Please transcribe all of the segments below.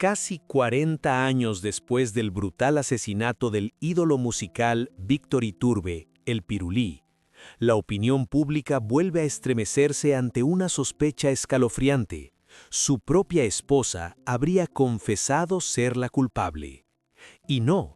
Casi 40 años después del brutal asesinato del ídolo musical Víctor Iturbe, el Pirulí, la opinión pública vuelve a estremecerse ante una sospecha escalofriante. Su propia esposa habría confesado ser la culpable. Y no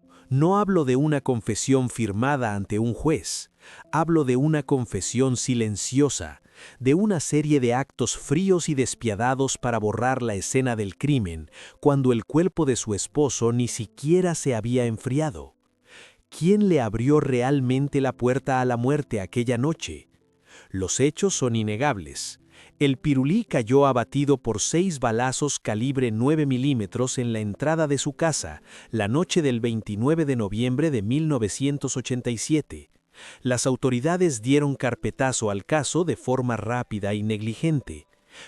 hablo de una confesión firmada ante un juez. Hablo de una confesión silenciosa, de una serie de actos fríos y despiadados para borrar la escena del crimen, cuando el cuerpo de su esposo ni siquiera se había enfriado. ¿Quién le abrió realmente la puerta a la muerte aquella noche? Los hechos son innegables. El Pirulí cayó abatido por 6 balazos calibre 9 milímetros en la entrada de su casa, la noche del 29 de noviembre de 1987. Las autoridades dieron carpetazo al caso de forma rápida y negligente.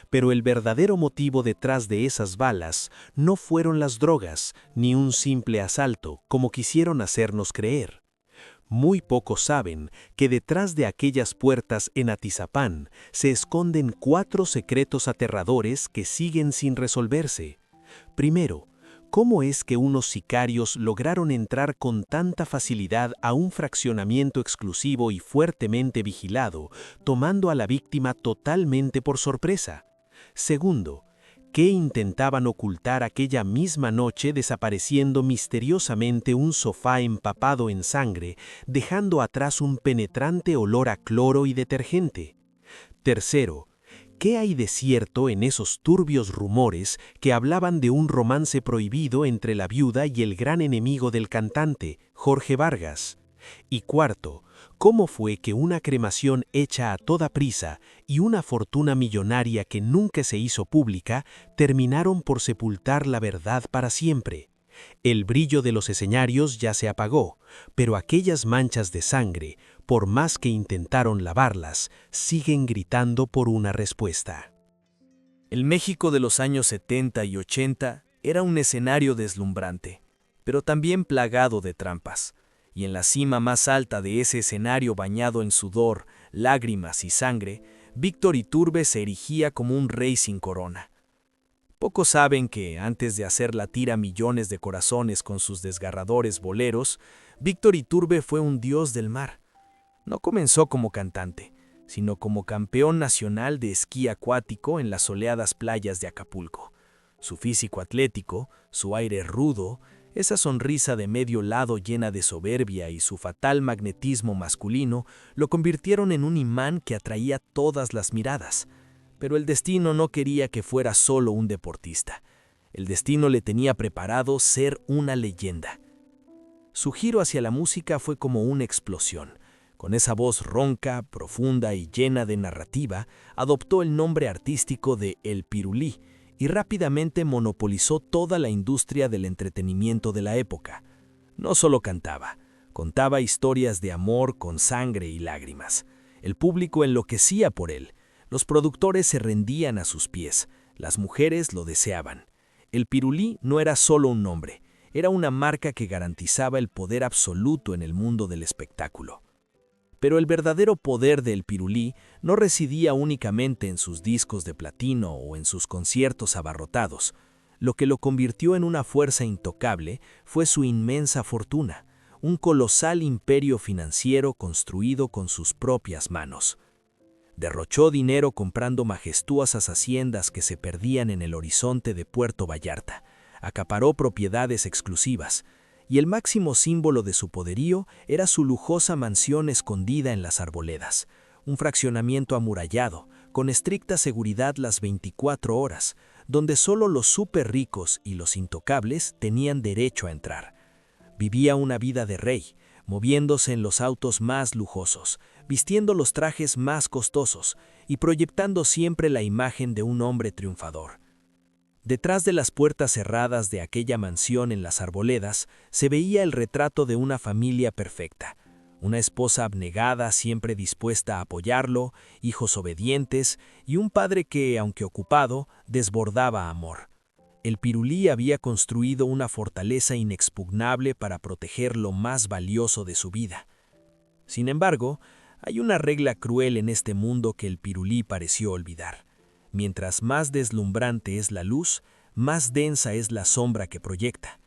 Pero el verdadero motivo detrás de esas balas no fueron las drogas, ni un simple asalto, como quisieron hacernos creer. Muy pocos saben que detrás de aquellas puertas en Atizapán se esconden 4 secretos aterradores que siguen sin resolverse. Primero, ¿cómo es que unos sicarios lograron entrar con tanta facilidad a un fraccionamiento exclusivo y fuertemente vigilado, tomando a la víctima totalmente por sorpresa? Segundo, ¿qué intentaban ocultar aquella misma noche desapareciendo misteriosamente un sofá empapado en sangre, dejando atrás un penetrante olor a cloro y detergente? Tercero, ¿qué hay de cierto en esos turbios rumores que hablaban de un romance prohibido entre la viuda y el gran enemigo del cantante, Jorge Vargas? Y cuarto, ¿cómo fue que una cremación hecha a toda prisa y una fortuna millonaria que nunca se hizo pública terminaron por sepultar la verdad para siempre? El brillo de los escenarios ya se apagó, pero aquellas manchas de sangre, por más que intentaron lavarlas, siguen gritando por una respuesta. El México de los años 70 y 80 era un escenario deslumbrante, pero también plagado de trampas. Y en la cima más alta de ese escenario bañado en sudor, lágrimas y sangre, Víctor Iturbe se erigía como un rey sin corona. Pocos saben que, antes de hacer latir a millones de corazones con sus desgarradores boleros, Víctor Iturbe fue un dios del mar. No comenzó como cantante, sino como campeón nacional de esquí acuático en las soleadas playas de Acapulco. Su físico atlético, su aire rudo, esa sonrisa de medio lado llena de soberbia y su fatal magnetismo masculino lo convirtieron en un imán que atraía todas las miradas. Pero el destino no quería que fuera solo un deportista. El destino le tenía preparado ser una leyenda. Su giro hacia la música fue como una explosión. Con esa voz ronca, profunda y llena de narrativa, adoptó el nombre artístico de El Pirulí, y rápidamente monopolizó toda la industria del entretenimiento de la época. No solo cantaba, contaba historias de amor con sangre y lágrimas. El público enloquecía por él, los productores se rendían a sus pies, las mujeres lo deseaban. El Pirulí no era solo un nombre, era una marca que garantizaba el poder absoluto en el mundo del espectáculo. Pero el verdadero poder del Pirulí no residía únicamente en sus discos de platino o en sus conciertos abarrotados. Lo que lo convirtió en una fuerza intocable fue su inmensa fortuna, un colosal imperio financiero construido con sus propias manos. Derrochó dinero comprando majestuosas haciendas que se perdían en el horizonte de Puerto Vallarta, acaparó propiedades exclusivas, y el máximo símbolo de su poderío era su lujosa mansión escondida en las arboledas, un fraccionamiento amurallado, con estricta seguridad las 24 horas, donde solo los súper ricos y los intocables tenían derecho a entrar. Vivía una vida de rey, moviéndose en los autos más lujosos, vistiendo los trajes más costosos y proyectando siempre la imagen de un hombre triunfador. Detrás de las puertas cerradas de aquella mansión en las arboledas se veía el retrato de una familia perfecta, una esposa abnegada siempre dispuesta a apoyarlo, hijos obedientes y un padre que, aunque ocupado, desbordaba amor. El Pirulí había construido una fortaleza inexpugnable para proteger lo más valioso de su vida. Sin embargo, hay una regla cruel en este mundo que el Pirulí pareció olvidar. Mientras más deslumbrante es la luz, más densa es la sombra que proyecta.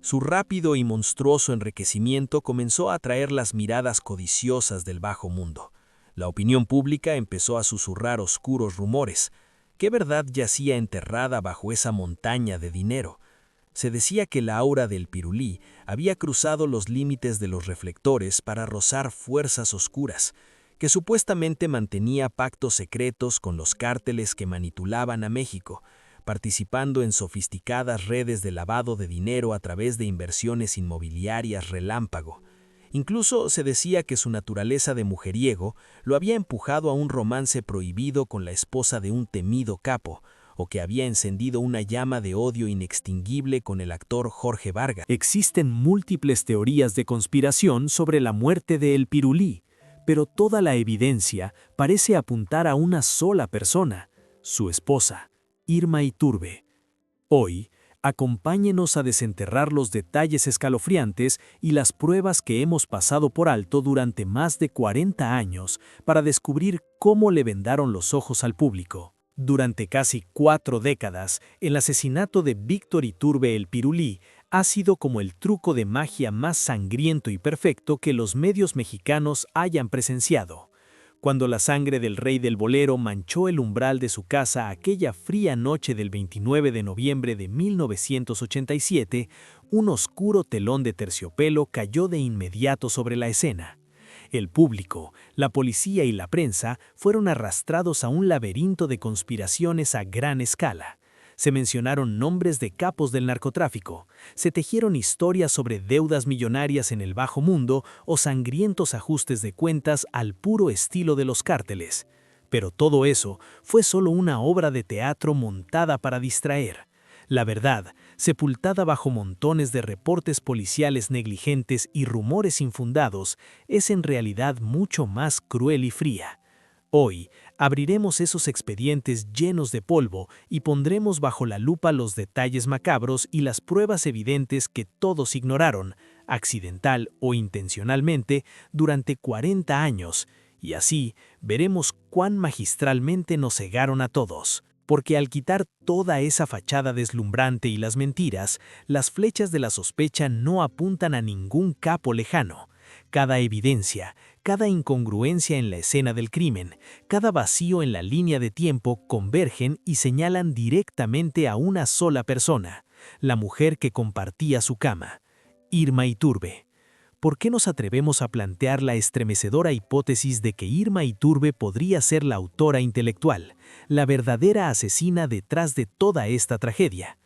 Su rápido y monstruoso enriquecimiento comenzó a atraer las miradas codiciosas del bajo mundo. La opinión pública empezó a susurrar oscuros rumores. ¿Qué verdad yacía enterrada bajo esa montaña de dinero? Se decía que la aura del pirulí había cruzado los límites de los reflectores para rozar fuerzas oscuras, que supuestamente mantenía pactos secretos con los cárteles que manipulaban a México, participando en sofisticadas redes de lavado de dinero a través de inversiones inmobiliarias relámpago. Incluso se decía que su naturaleza de mujeriego lo había empujado a un romance prohibido con la esposa de un temido capo, o que había encendido una llama de odio inextinguible con el actor Jorge Vargas. Existen múltiples teorías de conspiración sobre la muerte de El Pirulí, pero toda la evidencia parece apuntar a una sola persona, su esposa, Irma Iturbe. Hoy, acompáñenos a desenterrar los detalles escalofriantes y las pruebas que hemos pasado por alto durante más de 40 años para descubrir cómo le vendaron los ojos al público. Durante casi 4 décadas, el asesinato de Víctor Iturbe El Pirulí ha sido como el truco de magia más sangriento y perfecto que los medios mexicanos hayan presenciado. Cuando la sangre del rey del bolero manchó el umbral de su casa aquella fría noche del 29 de noviembre de 1987, un oscuro telón de terciopelo cayó de inmediato sobre la escena. El público, la policía y la prensa fueron arrastrados a un laberinto de conspiraciones a gran escala. Se mencionaron nombres de capos del narcotráfico, se tejieron historias sobre deudas millonarias en el bajo mundo o sangrientos ajustes de cuentas al puro estilo de los cárteles. Pero todo eso fue solo una obra de teatro montada para distraer. La verdad, sepultada bajo montones de reportes policiales negligentes y rumores infundados, es en realidad mucho más cruel y fría. Hoy, abriremos esos expedientes llenos de polvo y pondremos bajo la lupa los detalles macabros y las pruebas evidentes que todos ignoraron, accidental o intencionalmente, durante 40 años, y así veremos cuán magistralmente nos cegaron a todos. Porque al quitar toda esa fachada deslumbrante y las mentiras, las flechas de la sospecha no apuntan a ningún capo lejano. Cada evidencia, cada incongruencia en la escena del crimen, cada vacío en la línea de tiempo convergen y señalan directamente a una sola persona, la mujer que compartía su cama, Irma Iturbe. ¿Por qué nos atrevemos a plantear la estremecedora hipótesis de que Irma Iturbe podría ser la autora intelectual, la verdadera asesina detrás de toda esta tragedia?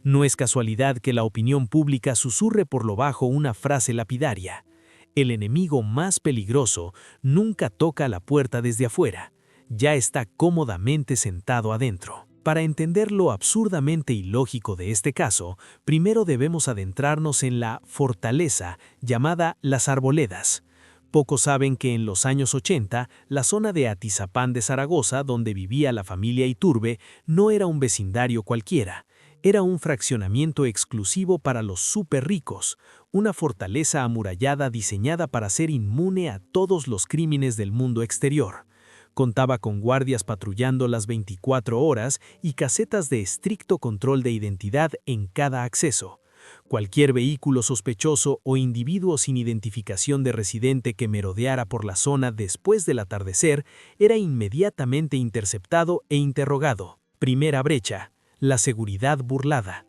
No es casualidad que la opinión pública susurre por lo bajo una frase lapidaria: el enemigo más peligroso nunca toca la puerta desde afuera, ya está cómodamente sentado adentro. Para entender lo absurdamente ilógico de este caso, primero debemos adentrarnos en la fortaleza llamada Las Arboledas. Pocos saben que en los años 80, la zona de Atizapán de Zaragoza, donde vivía la familia Iturbe, no era un vecindario cualquiera. Era un fraccionamiento exclusivo para los súper ricos, una fortaleza amurallada diseñada para ser inmune a todos los crímenes del mundo exterior. Contaba con guardias patrullando las 24 horas y casetas de estricto control de identidad en cada acceso. Cualquier vehículo sospechoso o individuo sin identificación de residente que merodeara por la zona después del atardecer era inmediatamente interceptado e interrogado. Primera brecha: la seguridad burlada.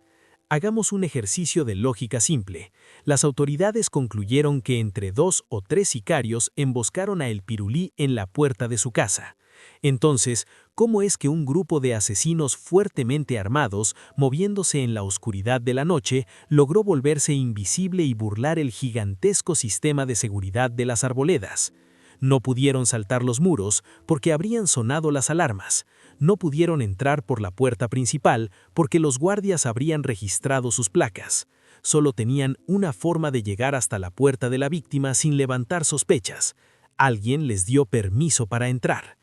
Hagamos un ejercicio de lógica simple. Las autoridades concluyeron que entre 2 o 3 sicarios emboscaron a El Pirulí en la puerta de su casa. Entonces, ¿cómo es que un grupo de asesinos fuertemente armados, moviéndose en la oscuridad de la noche, logró volverse invisible y burlar el gigantesco sistema de seguridad de las arboledas? No pudieron saltar los muros porque habrían sonado las alarmas. No pudieron entrar por la puerta principal porque los guardias habrían registrado sus placas. Solo tenían una forma de llegar hasta la puerta de la víctima sin levantar sospechas. Alguien les dio permiso para entrar.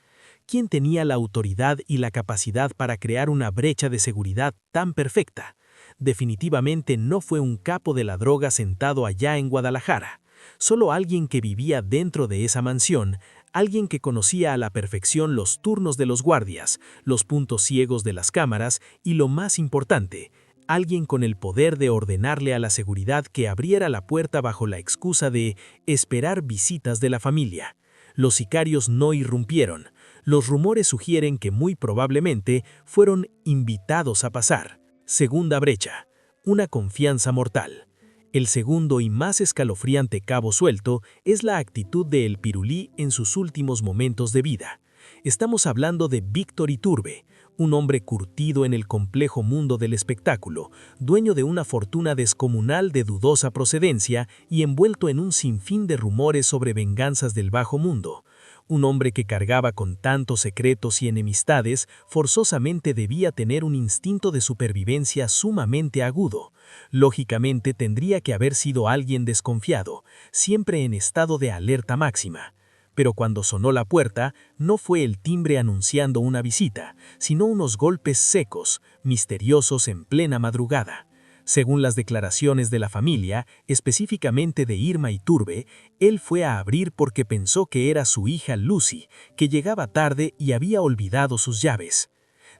¿Quién tenía la autoridad y la capacidad para crear una brecha de seguridad tan perfecta? Definitivamente no fue un capo de la droga sentado allá en Guadalajara. Solo alguien que vivía dentro de esa mansión, alguien que conocía a la perfección los turnos de los guardias, los puntos ciegos de las cámaras y, lo más importante, alguien con el poder de ordenarle a la seguridad que abriera la puerta bajo la excusa de esperar visitas de la familia. Los sicarios no irrumpieron. Los rumores sugieren que muy probablemente fueron invitados a pasar. Segunda brecha. Una confianza mortal. El segundo y más escalofriante cabo suelto es la actitud de El Pirulí en sus últimos momentos de vida. Estamos hablando de Víctor Iturbe, un hombre curtido en el complejo mundo del espectáculo, dueño de una fortuna descomunal de dudosa procedencia y envuelto en un sinfín de rumores sobre venganzas del bajo mundo. Un hombre que cargaba con tantos secretos y enemistades forzosamente debía tener un instinto de supervivencia sumamente agudo. Lógicamente tendría que haber sido alguien desconfiado, siempre en estado de alerta máxima. Pero cuando sonó la puerta, no fue el timbre anunciando una visita, sino unos golpes secos, misteriosos en plena madrugada. Según las declaraciones de la familia, específicamente de Irma Iturbe, él fue a abrir porque pensó que era su hija Lucy, que llegaba tarde y había olvidado sus llaves.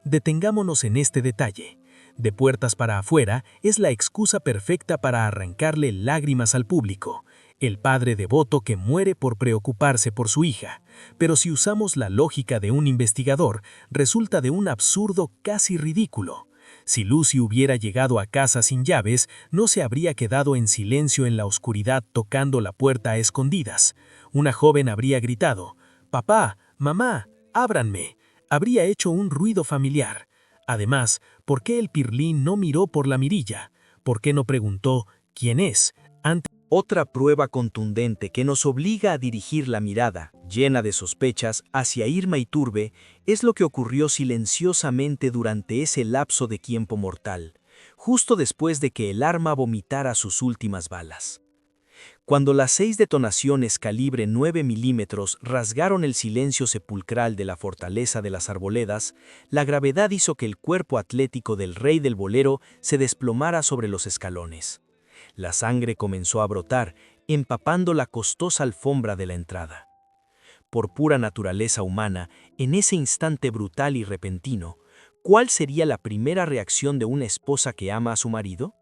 Detengámonos en este detalle. De puertas para afuera es la excusa perfecta para arrancarle lágrimas al público. El padre devoto que muere por preocuparse por su hija. Pero si usamos la lógica de un investigador, resulta de un absurdo casi ridículo. Si Lucy hubiera llegado a casa sin llaves, no se habría quedado en silencio en la oscuridad tocando la puerta a escondidas. Una joven habría gritado, «Papá, mamá, ábranme». Habría hecho un ruido familiar. Además, ¿por qué el Pirulí no miró por la mirilla? ¿Por qué no preguntó «¿Quién es?» Otra prueba contundente que nos obliga a dirigir la mirada, llena de sospechas, hacia Irma Iturbe es lo que ocurrió silenciosamente durante ese lapso de tiempo mortal, justo después de que el arma vomitara sus últimas balas. Cuando las 6 detonaciones calibre 9 milímetros rasgaron el silencio sepulcral de la fortaleza de las Arboledas, la gravedad hizo que el cuerpo atlético del rey del bolero se desplomara sobre los escalones. La sangre comenzó a brotar, empapando la costosa alfombra de la entrada. Por pura naturaleza humana, en ese instante brutal y repentino, ¿cuál sería la primera reacción de una esposa que ama a su marido?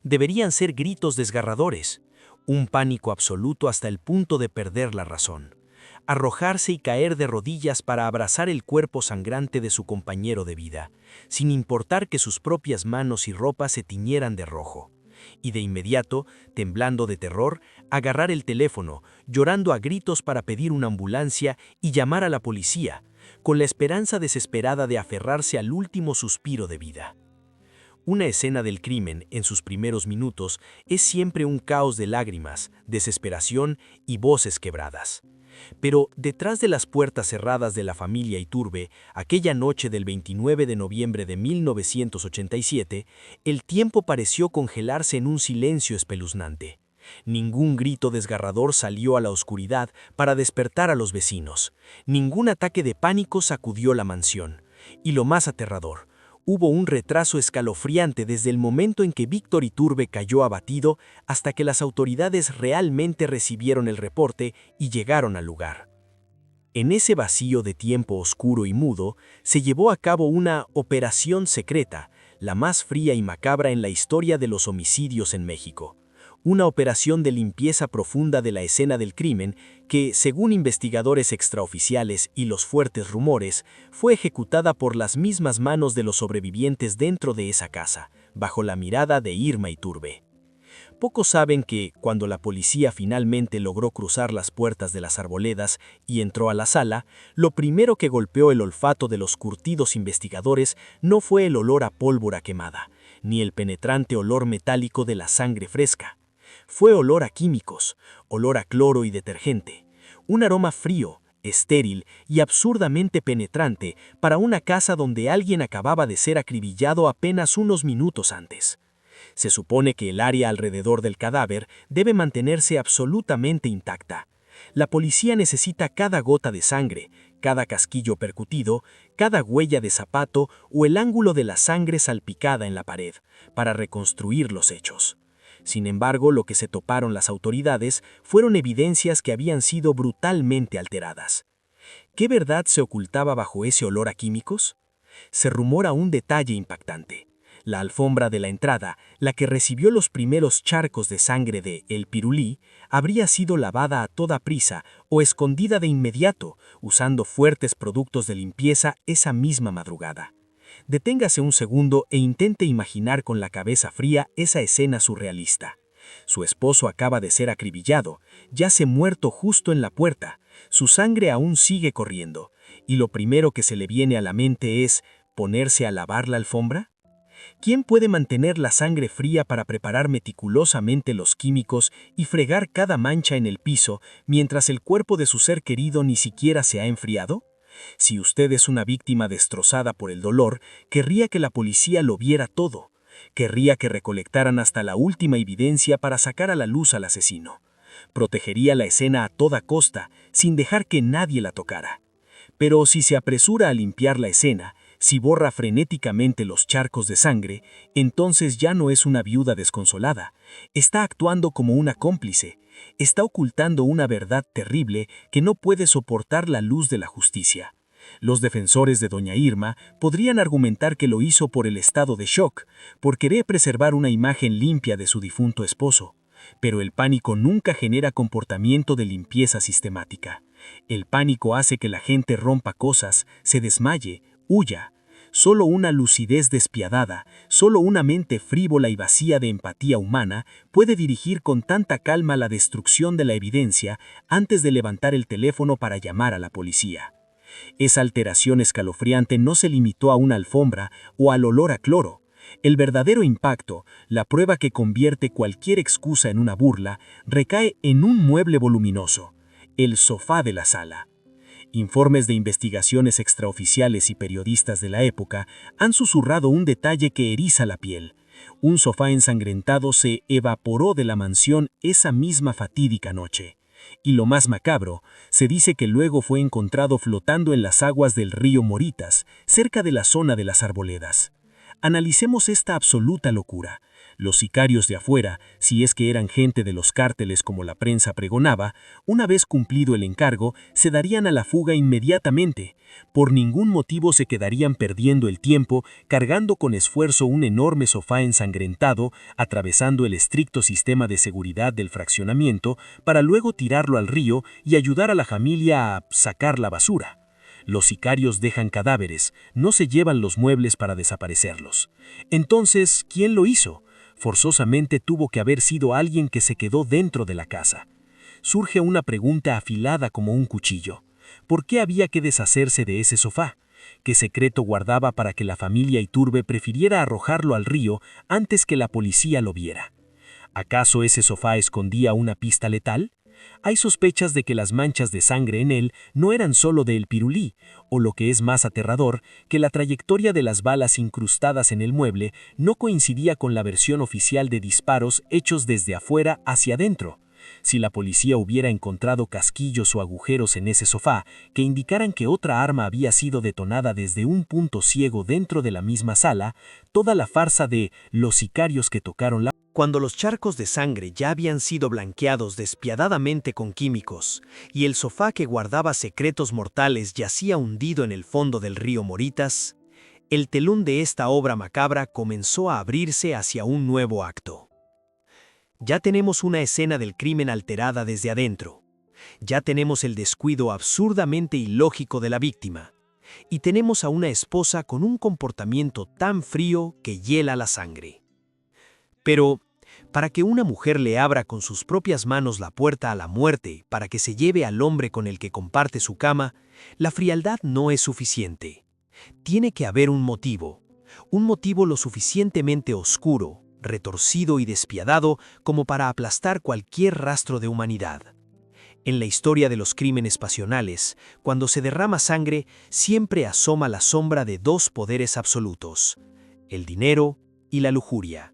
Deberían ser gritos desgarradores, un pánico absoluto hasta el punto de perder la razón, arrojarse y caer de rodillas para abrazar el cuerpo sangrante de su compañero de vida, sin importar que sus propias manos y ropa se tiñeran de rojo. Y de inmediato, temblando de terror, agarrar el teléfono, llorando a gritos para pedir una ambulancia y llamar a la policía, con la esperanza desesperada de aferrarse al último suspiro de vida. Una escena del crimen, en sus primeros minutos, es siempre un caos de lágrimas, desesperación y voces quebradas. Pero detrás de las puertas cerradas de la familia Iturbe, aquella noche del 29 de noviembre de 1987, el tiempo pareció congelarse en un silencio espeluznante. Ningún grito desgarrador salió a la oscuridad para despertar a los vecinos. Ningún ataque de pánico sacudió la mansión. Y lo más aterrador, hubo un retraso escalofriante desde el momento en que Víctor Iturbe cayó abatido hasta que las autoridades realmente recibieron el reporte y llegaron al lugar. En ese vacío de tiempo oscuro y mudo, se llevó a cabo una operación secreta, la más fría y macabra en la historia de los homicidios en México. Una operación de limpieza profunda de la escena del crimen que, según investigadores extraoficiales y los fuertes rumores, fue ejecutada por las mismas manos de los sobrevivientes dentro de esa casa, bajo la mirada de Irma Iturbe. Pocos saben que, cuando la policía finalmente logró cruzar las puertas de las Arboledas y entró a la sala, lo primero que golpeó el olfato de los curtidos investigadores no fue el olor a pólvora quemada, ni el penetrante olor metálico de la sangre fresca. Fue olor a químicos, olor a cloro y detergente, un aroma frío, estéril y absurdamente penetrante para una casa donde alguien acababa de ser acribillado apenas unos minutos antes. Se supone que el área alrededor del cadáver debe mantenerse absolutamente intacta. La policía necesita cada gota de sangre, cada casquillo percutido, cada huella de zapato o el ángulo de la sangre salpicada en la pared, para reconstruir los hechos. Sin embargo, lo que se toparon las autoridades fueron evidencias que habían sido brutalmente alteradas. ¿Qué verdad se ocultaba bajo ese olor a químicos? Se rumora un detalle impactante. La alfombra de la entrada, la que recibió los primeros charcos de sangre de El Pirulí, habría sido lavada a toda prisa o escondida de inmediato, usando fuertes productos de limpieza esa misma madrugada. Deténgase un segundo e intente imaginar con la cabeza fría esa escena surrealista. Su esposo acaba de ser acribillado, yace muerto justo en la puerta, su sangre aún sigue corriendo, y lo primero que se le viene a la mente es ¿ponerse a lavar la alfombra? ¿Quién puede mantener la sangre fría para preparar meticulosamente los químicos y fregar cada mancha en el piso mientras el cuerpo de su ser querido ni siquiera se ha enfriado? Si usted es una víctima destrozada por el dolor, querría que la policía lo viera todo. Querría que recolectaran hasta la última evidencia para sacar a la luz al asesino. Protegería la escena a toda costa, sin dejar que nadie la tocara. Pero si se apresura a limpiar la escena, si borra frenéticamente los charcos de sangre, entonces ya no es una viuda desconsolada. Está actuando como una cómplice. Está ocultando una verdad terrible que no puede soportar la luz de la justicia. Los defensores de doña Irma podrían argumentar que lo hizo por el estado de shock, por querer preservar una imagen limpia de su difunto esposo. Pero el pánico nunca genera comportamiento de limpieza sistemática. El pánico hace que la gente rompa cosas, se desmaye, huya. Solo una lucidez despiadada, solo una mente frívola y vacía de empatía humana puede dirigir con tanta calma la destrucción de la evidencia antes de levantar el teléfono para llamar a la policía. Esa alteración escalofriante no se limitó a una alfombra o al olor a cloro. El verdadero impacto, la prueba que convierte cualquier excusa en una burla, recae en un mueble voluminoso, el sofá de la sala. Informes de investigaciones extraoficiales y periodistas de la época han susurrado un detalle que eriza la piel. Un sofá ensangrentado se evaporó de la mansión esa misma fatídica noche. Y lo más macabro, se dice que luego fue encontrado flotando en las aguas del río Moritas, cerca de la zona de las Arboledas. Analicemos esta absoluta locura. Los sicarios de afuera, si es que eran gente de los cárteles como la prensa pregonaba, una vez cumplido el encargo, se darían a la fuga inmediatamente. Por ningún motivo se quedarían perdiendo el tiempo, cargando con esfuerzo un enorme sofá ensangrentado, atravesando el estricto sistema de seguridad del fraccionamiento, para luego tirarlo al río y ayudar a la familia a sacar la basura. Los sicarios dejan cadáveres, no se llevan los muebles para desaparecerlos. Entonces, ¿quién lo hizo? Forzosamente tuvo que haber sido alguien que se quedó dentro de la casa. Surge una pregunta afilada como un cuchillo. ¿Por qué había que deshacerse de ese sofá? ¿Qué secreto guardaba para que la familia Iturbe prefiriera arrojarlo al río antes que la policía lo viera? ¿Acaso ese sofá escondía una pista letal? Hay sospechas de que las manchas de sangre en él no eran solo de El Pirulí, o lo que es más aterrador, que la trayectoria de las balas incrustadas en el mueble no coincidía con la versión oficial de disparos hechos desde afuera hacia adentro. Si la policía hubiera encontrado casquillos o agujeros en ese sofá que indicaran que otra arma había sido detonada desde un punto ciego dentro de la misma sala, toda la farsa de los sicarios que tocaron la... Cuando los charcos de sangre ya habían sido blanqueados despiadadamente con químicos, y el sofá que guardaba secretos mortales yacía hundido en el fondo del río Moritas, el telón de esta obra macabra comenzó a abrirse hacia un nuevo acto. Ya tenemos una escena del crimen alterada desde adentro. Ya tenemos el descuido absurdamente ilógico de la víctima. Y tenemos a una esposa con un comportamiento tan frío que hiela la sangre. Pero, para que una mujer le abra con sus propias manos la puerta a la muerte para que se lleve al hombre con el que comparte su cama, la frialdad no es suficiente. Tiene que haber un motivo lo suficientemente oscuro, retorcido y despiadado como para aplastar cualquier rastro de humanidad. En la historia de los crímenes pasionales, cuando se derrama sangre, siempre asoma la sombra de dos poderes absolutos: el dinero y la lujuria.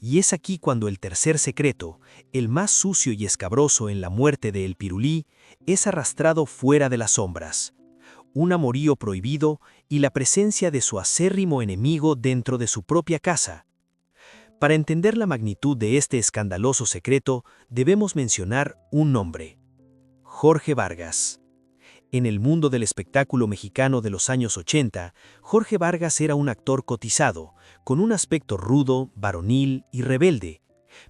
Y es aquí cuando el tercer secreto, el más sucio y escabroso en la muerte de El Pirulí, es arrastrado fuera de las sombras. Un amorío prohibido y la presencia de su acérrimo enemigo dentro de su propia casa. Para entender la magnitud de este escandaloso secreto, debemos mencionar un nombre: Jorge Vargas. En el mundo del espectáculo mexicano de los años 80, Jorge Vargas era un actor cotizado, con un aspecto rudo, varonil y rebelde.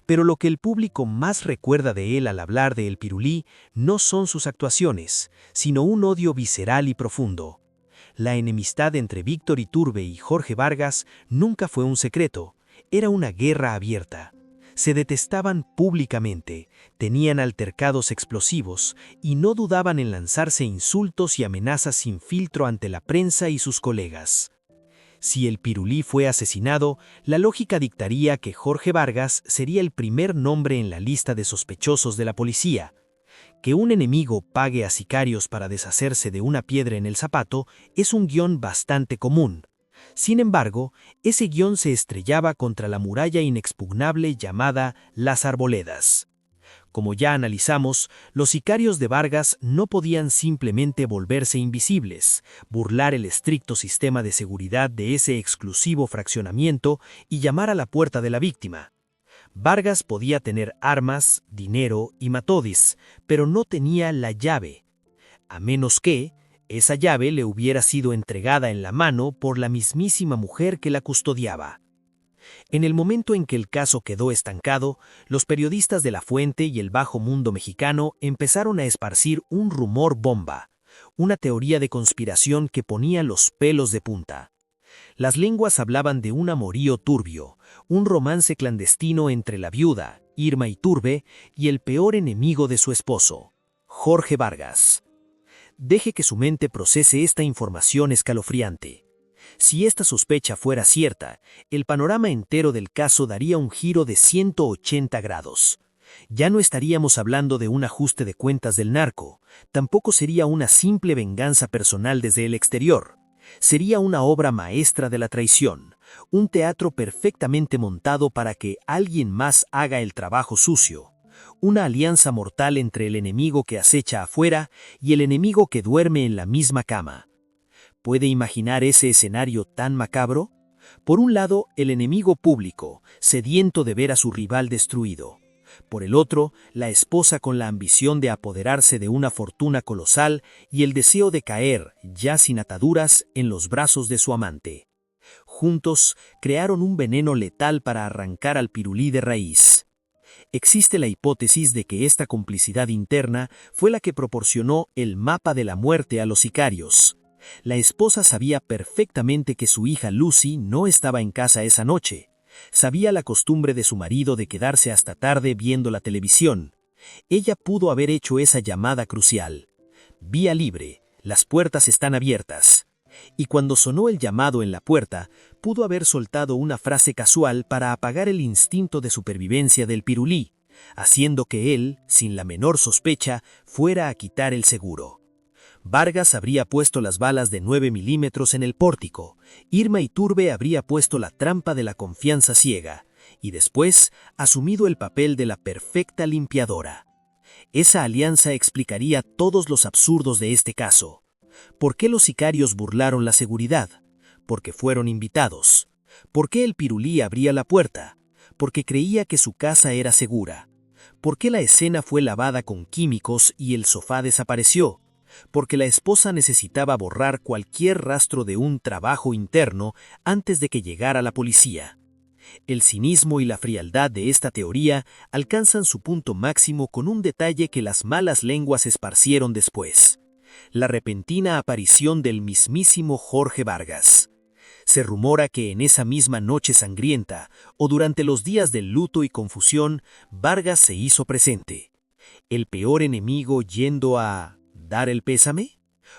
Pero lo que el público más recuerda de él al hablar de El Pirulí no son sus actuaciones, sino un odio visceral y profundo. La enemistad entre Víctor Iturbe y Jorge Vargas nunca fue un secreto, era una guerra abierta. Se detestaban públicamente, tenían altercados explosivos y no dudaban en lanzarse insultos y amenazas sin filtro ante la prensa y sus colegas. Si El Pirulí fue asesinado, la lógica dictaría que Jorge Vargas sería el primer nombre en la lista de sospechosos de la policía. Que un enemigo pague a sicarios para deshacerse de una piedra en el zapato es un guión bastante común. Sin embargo, ese guión se estrellaba contra la muralla inexpugnable llamada Las Arboledas. Como ya analizamos, los sicarios de Vargas no podían simplemente volverse invisibles, burlar el estricto sistema de seguridad de ese exclusivo fraccionamiento y llamar a la puerta de la víctima. Vargas podía tener armas, dinero y matodis, pero no tenía la llave. A menos que esa llave le hubiera sido entregada en la mano por la mismísima mujer que la custodiaba. En el momento en que el caso quedó estancado, los periodistas de La Fuente y el bajo mundo mexicano empezaron a esparcir un rumor bomba, una teoría de conspiración que ponía los pelos de punta. Las lenguas hablaban de un amorío turbio, un romance clandestino entre la viuda, Irma Iturbe, y el peor enemigo de su esposo, Jorge Vargas. Deje que su mente procese esta información escalofriante. Si esta sospecha fuera cierta, el panorama entero del caso daría un giro de 180 grados. Ya no estaríamos hablando de un ajuste de cuentas del narco, tampoco sería una simple venganza personal desde el exterior. Sería una obra maestra de la traición, un teatro perfectamente montado para que alguien más haga el trabajo sucio. Una alianza mortal entre el enemigo que acecha afuera y el enemigo que duerme en la misma cama. ¿Puede imaginar ese escenario tan macabro? Por un lado, el enemigo público, sediento de ver a su rival destruido. Por el otro, la esposa con la ambición de apoderarse de una fortuna colosal y el deseo de caer, ya sin ataduras, en los brazos de su amante. Juntos, crearon un veneno letal para arrancar al Pirulí de raíz. Existe la hipótesis de que esta complicidad interna fue la que proporcionó el mapa de la muerte a los sicarios. La esposa sabía perfectamente que su hija Lucy no estaba en casa esa noche. Sabía la costumbre de su marido de quedarse hasta tarde viendo la televisión. Ella pudo haber hecho esa llamada crucial. Vía libre, las puertas están abiertas. Y cuando sonó el llamado en la puerta, pudo haber soltado una frase casual para apagar el instinto de supervivencia del Pirulí, haciendo que él, sin la menor sospecha, fuera a quitar el seguro. Vargas habría puesto las balas de 9 milímetros en el pórtico, Irma Iturbe habría puesto la trampa de la confianza ciega, y después asumido el papel de la perfecta limpiadora. Esa alianza explicaría todos los absurdos de este caso. ¿Por qué los sicarios burlaron la seguridad? Porque fueron invitados. ¿Por qué el Pirulí abría la puerta? Porque creía que su casa era segura. ¿Por qué la escena fue lavada con químicos y el sofá desapareció? Porque la esposa necesitaba borrar cualquier rastro de un trabajo interno antes de que llegara la policía. El cinismo y la frialdad de esta teoría alcanzan su punto máximo con un detalle que las malas lenguas esparcieron después: la repentina aparición del mismísimo Jorge Vargas. Se rumora que en esa misma noche sangrienta, o durante los días de luto y confusión, Vargas se hizo presente. ¿El peor enemigo yendo a dar el pésame?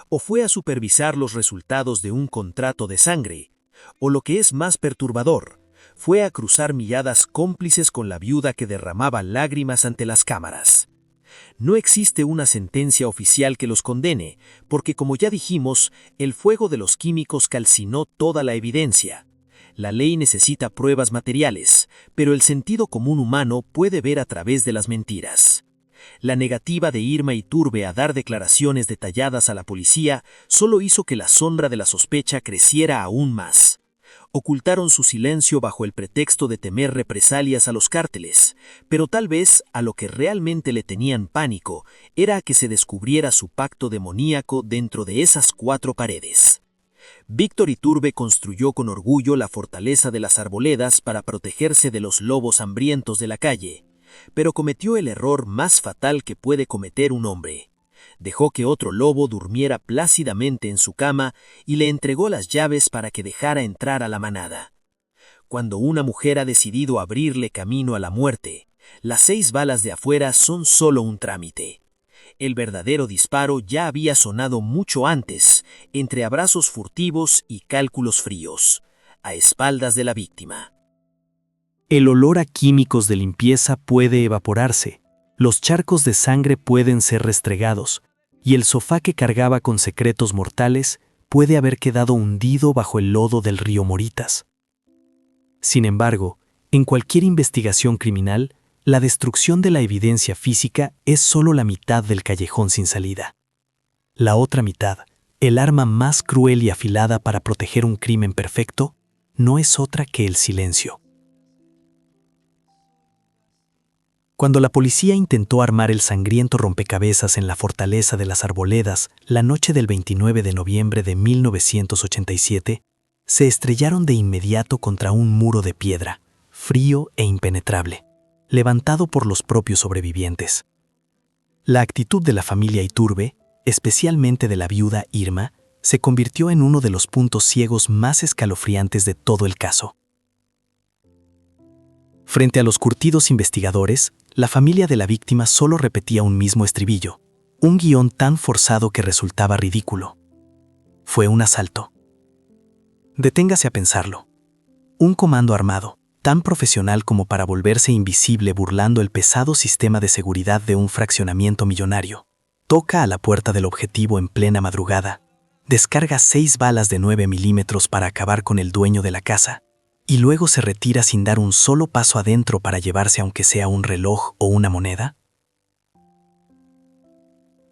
¿O fue a supervisar los resultados de un contrato de sangre? ¿O lo que es más perturbador, fue a cruzar miradas cómplices con la viuda que derramaba lágrimas ante las cámaras? No existe una sentencia oficial que los condene, porque como ya dijimos, el fuego de los químicos calcinó toda la evidencia. La ley necesita pruebas materiales, pero el sentido común humano puede ver a través de las mentiras. La negativa de Irma Iturbe a dar declaraciones detalladas a la policía solo hizo que la sombra de la sospecha creciera aún más. Ocultaron su silencio bajo el pretexto de temer represalias a los cárteles, pero tal vez a lo que realmente le tenían pánico era a que se descubriera su pacto demoníaco dentro de esas 4 paredes. Víctor Iturbe construyó con orgullo la fortaleza de las Arboledas para protegerse de los lobos hambrientos de la calle, pero cometió el error más fatal que puede cometer un hombre. Dejó que otro lobo durmiera plácidamente en su cama y le entregó las llaves para que dejara entrar a la manada. Cuando una mujer ha decidido abrirle camino a la muerte, las 6 balas de afuera son solo un trámite. El verdadero disparo ya había sonado mucho antes, entre abrazos furtivos y cálculos fríos, a espaldas de la víctima. El olor a químicos de limpieza puede evaporarse, los charcos de sangre pueden ser restregados, y el sofá que cargaba con secretos mortales puede haber quedado hundido bajo el lodo del río Moritas. Sin embargo, en cualquier investigación criminal, la destrucción de la evidencia física es solo la mitad del callejón sin salida. La otra mitad, el arma más cruel y afilada para proteger un crimen perfecto, no es otra que el silencio. Cuando la policía intentó armar el sangriento rompecabezas en la fortaleza de las Arboledas la noche del 29 de noviembre de 1987, se estrellaron de inmediato contra un muro de piedra, frío e impenetrable, levantado por los propios sobrevivientes. La actitud de la familia Iturbe, especialmente de la viuda Irma, se convirtió en uno de los puntos ciegos más escalofriantes de todo el caso. Frente a los curtidos investigadores, la familia de la víctima solo repetía un mismo estribillo, un guión tan forzado que resultaba ridículo. Fue un asalto. Deténgase a pensarlo. Un comando armado, tan profesional como para volverse invisible burlando el pesado sistema de seguridad de un fraccionamiento millonario, toca a la puerta del objetivo en plena madrugada, descarga 6 balas de 9 milímetros para acabar con el dueño de la casa, y luego se retira sin dar un solo paso adentro para llevarse aunque sea un reloj o una moneda?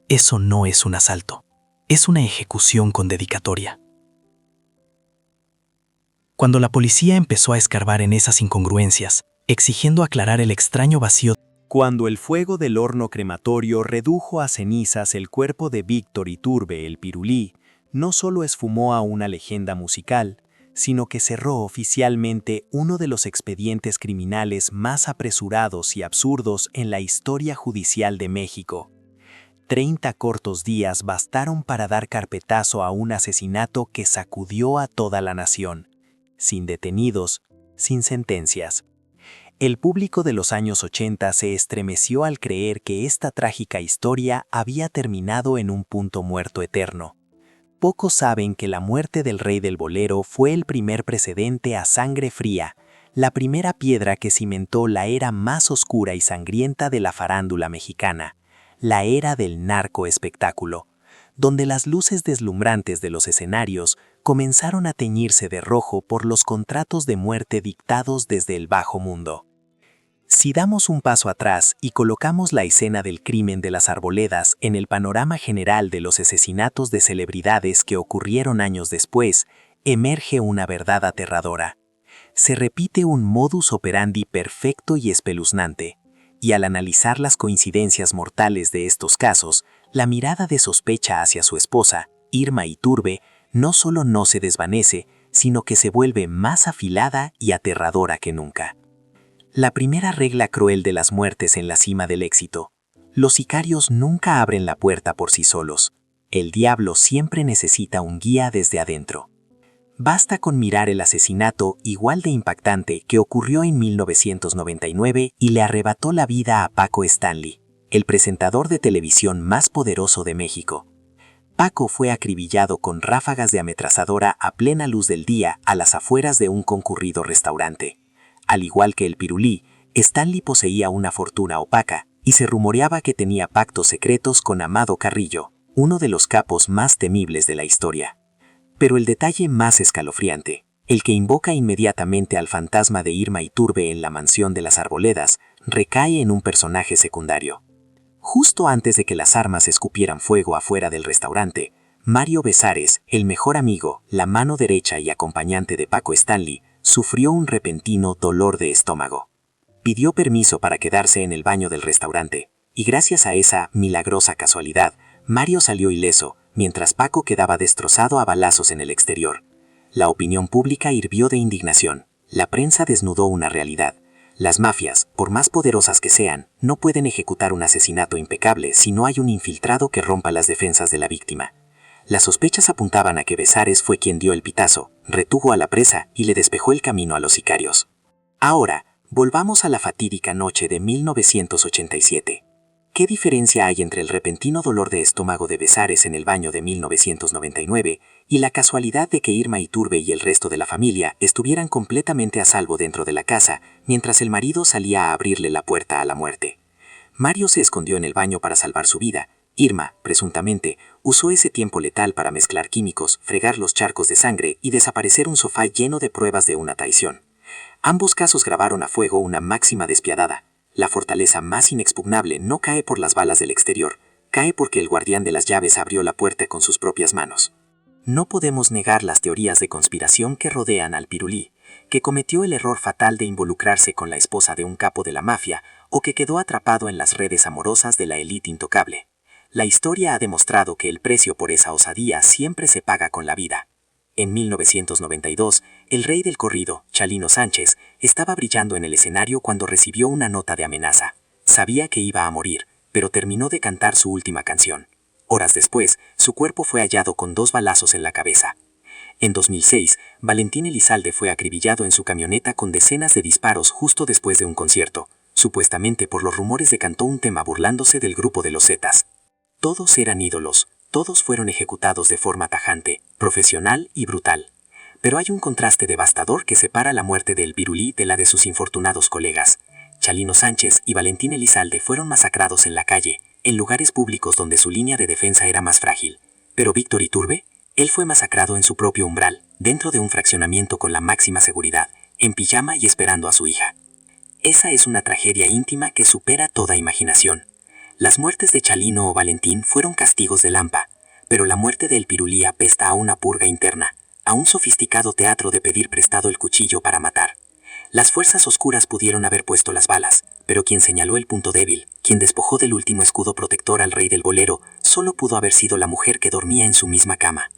Eso no es un asalto, es una ejecución con dedicatoria. Cuando la policía empezó a escarbar en esas incongruencias, exigiendo aclarar el extraño vacío, Cuando el fuego del horno crematorio redujo a cenizas el cuerpo de Víctor Iturbe, el Pirulí, no solo esfumó a una leyenda musical, sino que cerró oficialmente uno de los expedientes criminales más apresurados y absurdos en la historia judicial de México. 30 cortos días bastaron para dar carpetazo a un asesinato que sacudió a toda la nación, sin detenidos, sin sentencias. El público de los años 80 se estremeció al creer que esta trágica historia había terminado en un punto muerto eterno. Pocos saben que la muerte del rey del bolero fue el primer precedente a sangre fría, la primera piedra que cimentó la era más oscura y sangrienta de la farándula mexicana, la era del narcoespectáculo, donde las luces deslumbrantes de los escenarios comenzaron a teñirse de rojo por los contratos de muerte dictados desde el bajo mundo. Si damos un paso atrás y colocamos la escena del crimen de las Arboledas en el panorama general de los asesinatos de celebridades que ocurrieron años después, emerge una verdad aterradora. Se repite un modus operandi perfecto y espeluznante, y al analizar las coincidencias mortales de estos casos, la mirada de sospecha hacia su esposa, Irma Iturbe, no solo no se desvanece, sino que se vuelve más afilada y aterradora que nunca. La primera regla cruel de las muertes en la cima del éxito: los sicarios nunca abren la puerta por sí solos. El diablo siempre necesita un guía desde adentro. Basta con mirar el asesinato igual de impactante que ocurrió en 1999 y le arrebató la vida a Paco Stanley, el presentador de televisión más poderoso de México. Paco fue acribillado con ráfagas de ametralladora a plena luz del día a las afueras de un concurrido restaurante. Al igual que el Pirulí, Stanley poseía una fortuna opaca y se rumoreaba que tenía pactos secretos con Amado Carrillo, uno de los capos más temibles de la historia. Pero el detalle más escalofriante, el que invoca inmediatamente al fantasma de Irma Iturbe en la mansión de las Arboledas, recae en un personaje secundario. Justo antes de que las armas escupieran fuego afuera del restaurante, Mario Besares, el mejor amigo, la mano derecha y acompañante de Paco Stanley, sufrió un repentino dolor de estómago. Pidió permiso para quedarse en el baño del restaurante, y gracias a esa milagrosa casualidad, Mario salió ileso, mientras Paco quedaba destrozado a balazos en el exterior. La opinión pública hirvió de indignación. La prensa desnudó una realidad. Las mafias, por más poderosas que sean, no pueden ejecutar un asesinato impecable si no hay un infiltrado que rompa las defensas de la víctima. Las sospechas apuntaban a que Besares fue quien dio el pitazo, retuvo a la presa y le despejó el camino a los sicarios. Ahora, volvamos a la fatídica noche de 1987. ¿Qué diferencia hay entre el repentino dolor de estómago de Besares en el baño de 1999 y la casualidad de que Irma Iturbe y el resto de la familia estuvieran completamente a salvo dentro de la casa mientras el marido salía a abrirle la puerta a la muerte? Mario se escondió en el baño para salvar su vida. Irma, presuntamente, usó ese tiempo letal para mezclar químicos, fregar los charcos de sangre y desaparecer un sofá lleno de pruebas de una traición. Ambos casos grabaron a fuego una máxima despiadada. La fortaleza más inexpugnable no cae por las balas del exterior, cae porque el guardián de las llaves abrió la puerta con sus propias manos. No podemos negar las teorías de conspiración que rodean al Pirulí, que cometió el error fatal de involucrarse con la esposa de un capo de la mafia o que quedó atrapado en las redes amorosas de la élite intocable. La historia ha demostrado que el precio por esa osadía siempre se paga con la vida. En 1992, el rey del corrido, Chalino Sánchez, estaba brillando en el escenario cuando recibió una nota de amenaza. Sabía que iba a morir, pero terminó de cantar su última canción. Horas después, su cuerpo fue hallado con 2 balazos en la cabeza. En 2006, Valentín Elizalde fue acribillado en su camioneta con decenas de disparos justo después de un concierto. Supuestamente por los rumores de cantó un tema burlándose del grupo de los Zetas. Todos eran ídolos, todos fueron ejecutados de forma tajante, profesional y brutal. Pero hay un contraste devastador que separa la muerte del Pirulí de la de sus infortunados colegas. Chalino Sánchez y Valentín Elizalde fueron masacrados en la calle, en lugares públicos donde su línea de defensa era más frágil. Pero Víctor Iturbe, él fue masacrado en su propio umbral, dentro de un fraccionamiento con la máxima seguridad, en pijama y esperando a su hija. Esa es una tragedia íntima que supera toda imaginación. Las muertes de Chalino o Valentín fueron castigos de Lampa, pero la muerte del Pirulí apesta a una purga interna, a un sofisticado teatro de pedir prestado el cuchillo para matar. Las fuerzas oscuras pudieron haber puesto las balas, pero quien señaló el punto débil, quien despojó del último escudo protector al rey del bolero, solo pudo haber sido la mujer que dormía en su misma cama.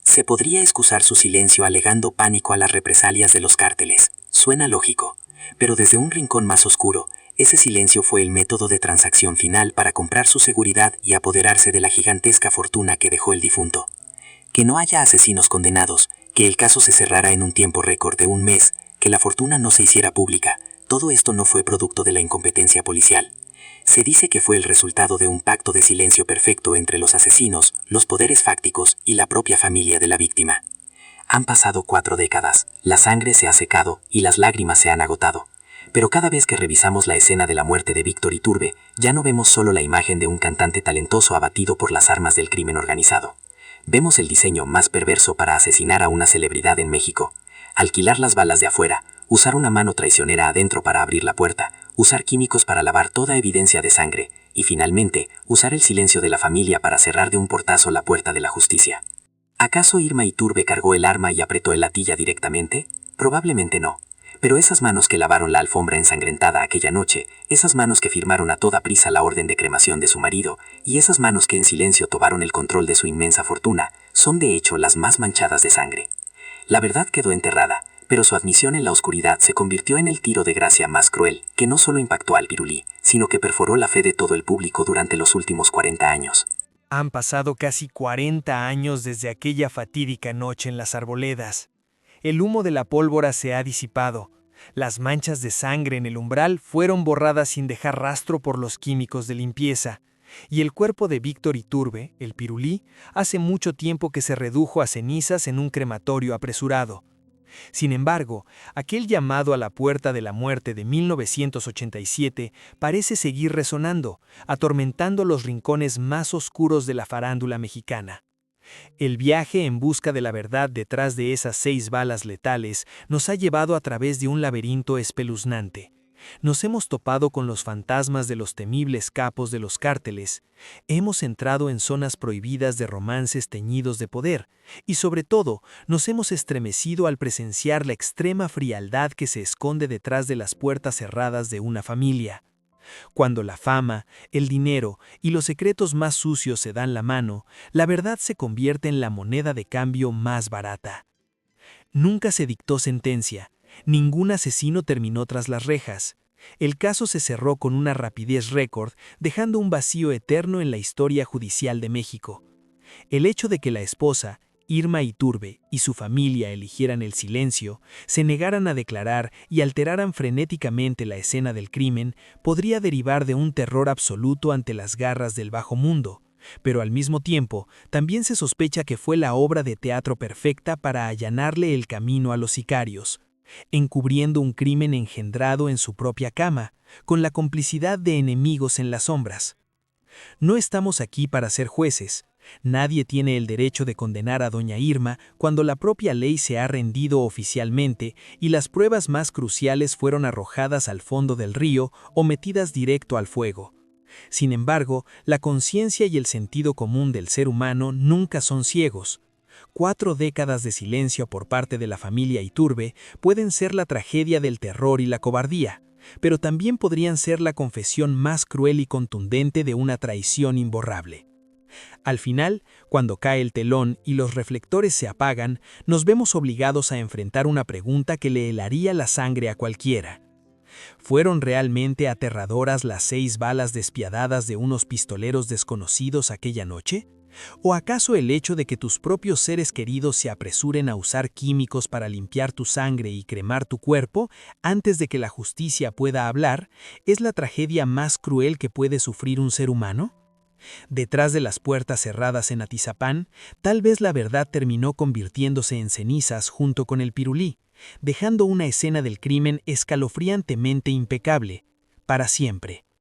Se podría excusar su silencio alegando pánico a las represalias de los cárteles. Suena lógico, pero desde un rincón más oscuro, ese silencio fue el método de transacción final para comprar su seguridad y apoderarse de la gigantesca fortuna que dejó el difunto. Que no haya asesinos condenados, que el caso se cerrara en un tiempo récord de un mes, que la fortuna no se hiciera pública, todo esto no fue producto de la incompetencia policial. Se dice que fue el resultado de un pacto de silencio perfecto entre los asesinos, los poderes fácticos y la propia familia de la víctima. Han pasado 4 décadas, la sangre se ha secado y las lágrimas se han agotado. Pero cada vez que revisamos la escena de la muerte de Víctor Iturbe, ya no vemos solo la imagen de un cantante talentoso abatido por las armas del crimen organizado. Vemos el diseño más perverso para asesinar a una celebridad en México. Alquilar las balas de afuera, usar una mano traicionera adentro para abrir la puerta, usar químicos para lavar toda evidencia de sangre, y finalmente, usar el silencio de la familia para cerrar de un portazo la puerta de la justicia. ¿Acaso Irma Iturbe cargó el arma y apretó el latilla directamente? Probablemente no. Pero esas manos que lavaron la alfombra ensangrentada aquella noche, esas manos que firmaron a toda prisa la orden de cremación de su marido, y esas manos que en silencio tomaron el control de su inmensa fortuna, son de hecho las más manchadas de sangre. La verdad quedó enterrada, pero su admisión en la oscuridad se convirtió en el tiro de gracia más cruel, que no solo impactó al Pirulí, sino que perforó la fe de todo el público durante los últimos 40 años. Han pasado casi 40 años desde aquella fatídica noche en las arboledas. El humo de la pólvora se ha disipado. Las manchas de sangre en el umbral fueron borradas sin dejar rastro por los químicos de limpieza. Y el cuerpo de Víctor Iturbe, el Pirulí, hace mucho tiempo que se redujo a cenizas en un crematorio apresurado. Sin embargo, aquel llamado a la puerta de la muerte de 1987 parece seguir resonando, atormentando los rincones más oscuros de la farándula mexicana. El viaje en busca de la verdad detrás de esas 6 balas letales nos ha llevado a través de un laberinto espeluznante. Nos hemos topado con los fantasmas de los temibles capos de los cárteles, hemos entrado en zonas prohibidas de romances teñidos de poder, y sobre todo, nos hemos estremecido al presenciar la extrema frialdad que se esconde detrás de las puertas cerradas de una familia. Cuando la fama, el dinero y los secretos más sucios se dan la mano, la verdad se convierte en la moneda de cambio más barata. Nunca se dictó sentencia, ningún asesino terminó tras las rejas. El caso se cerró con una rapidez récord, dejando un vacío eterno en la historia judicial de México. El hecho de que la esposa, Irma Iturbe, y su familia eligieran el silencio, se negaran a declarar y alteraran frenéticamente la escena del crimen, podría derivar de un terror absoluto ante las garras del bajo mundo, pero al mismo tiempo también se sospecha que fue la obra de teatro perfecta para allanarle el camino a los sicarios, encubriendo un crimen engendrado en su propia cama, con la complicidad de enemigos en las sombras. No estamos aquí para ser jueces. Nadie tiene el derecho de condenar a doña Irma cuando la propia ley se ha rendido oficialmente y las pruebas más cruciales fueron arrojadas al fondo del río o metidas directo al fuego. Sin embargo, la conciencia y el sentido común del ser humano nunca son ciegos. 4 décadas de silencio por parte de la familia Iturbe pueden ser la tragedia del terror y la cobardía, pero también podrían ser la confesión más cruel y contundente de una traición imborrable. Al final, cuando cae el telón y los reflectores se apagan, nos vemos obligados a enfrentar una pregunta que le helaría la sangre a cualquiera. ¿Fueron realmente aterradoras las 6 balas despiadadas de unos pistoleros desconocidos aquella noche? ¿O acaso el hecho de que tus propios seres queridos se apresuren a usar químicos para limpiar tu sangre y cremar tu cuerpo antes de que la justicia pueda hablar es la tragedia más cruel que puede sufrir un ser humano? Detrás de las puertas cerradas en Atizapán, tal vez la verdad terminó convirtiéndose en cenizas junto con el pirulí, dejando una escena del crimen escalofriantemente impecable, para siempre.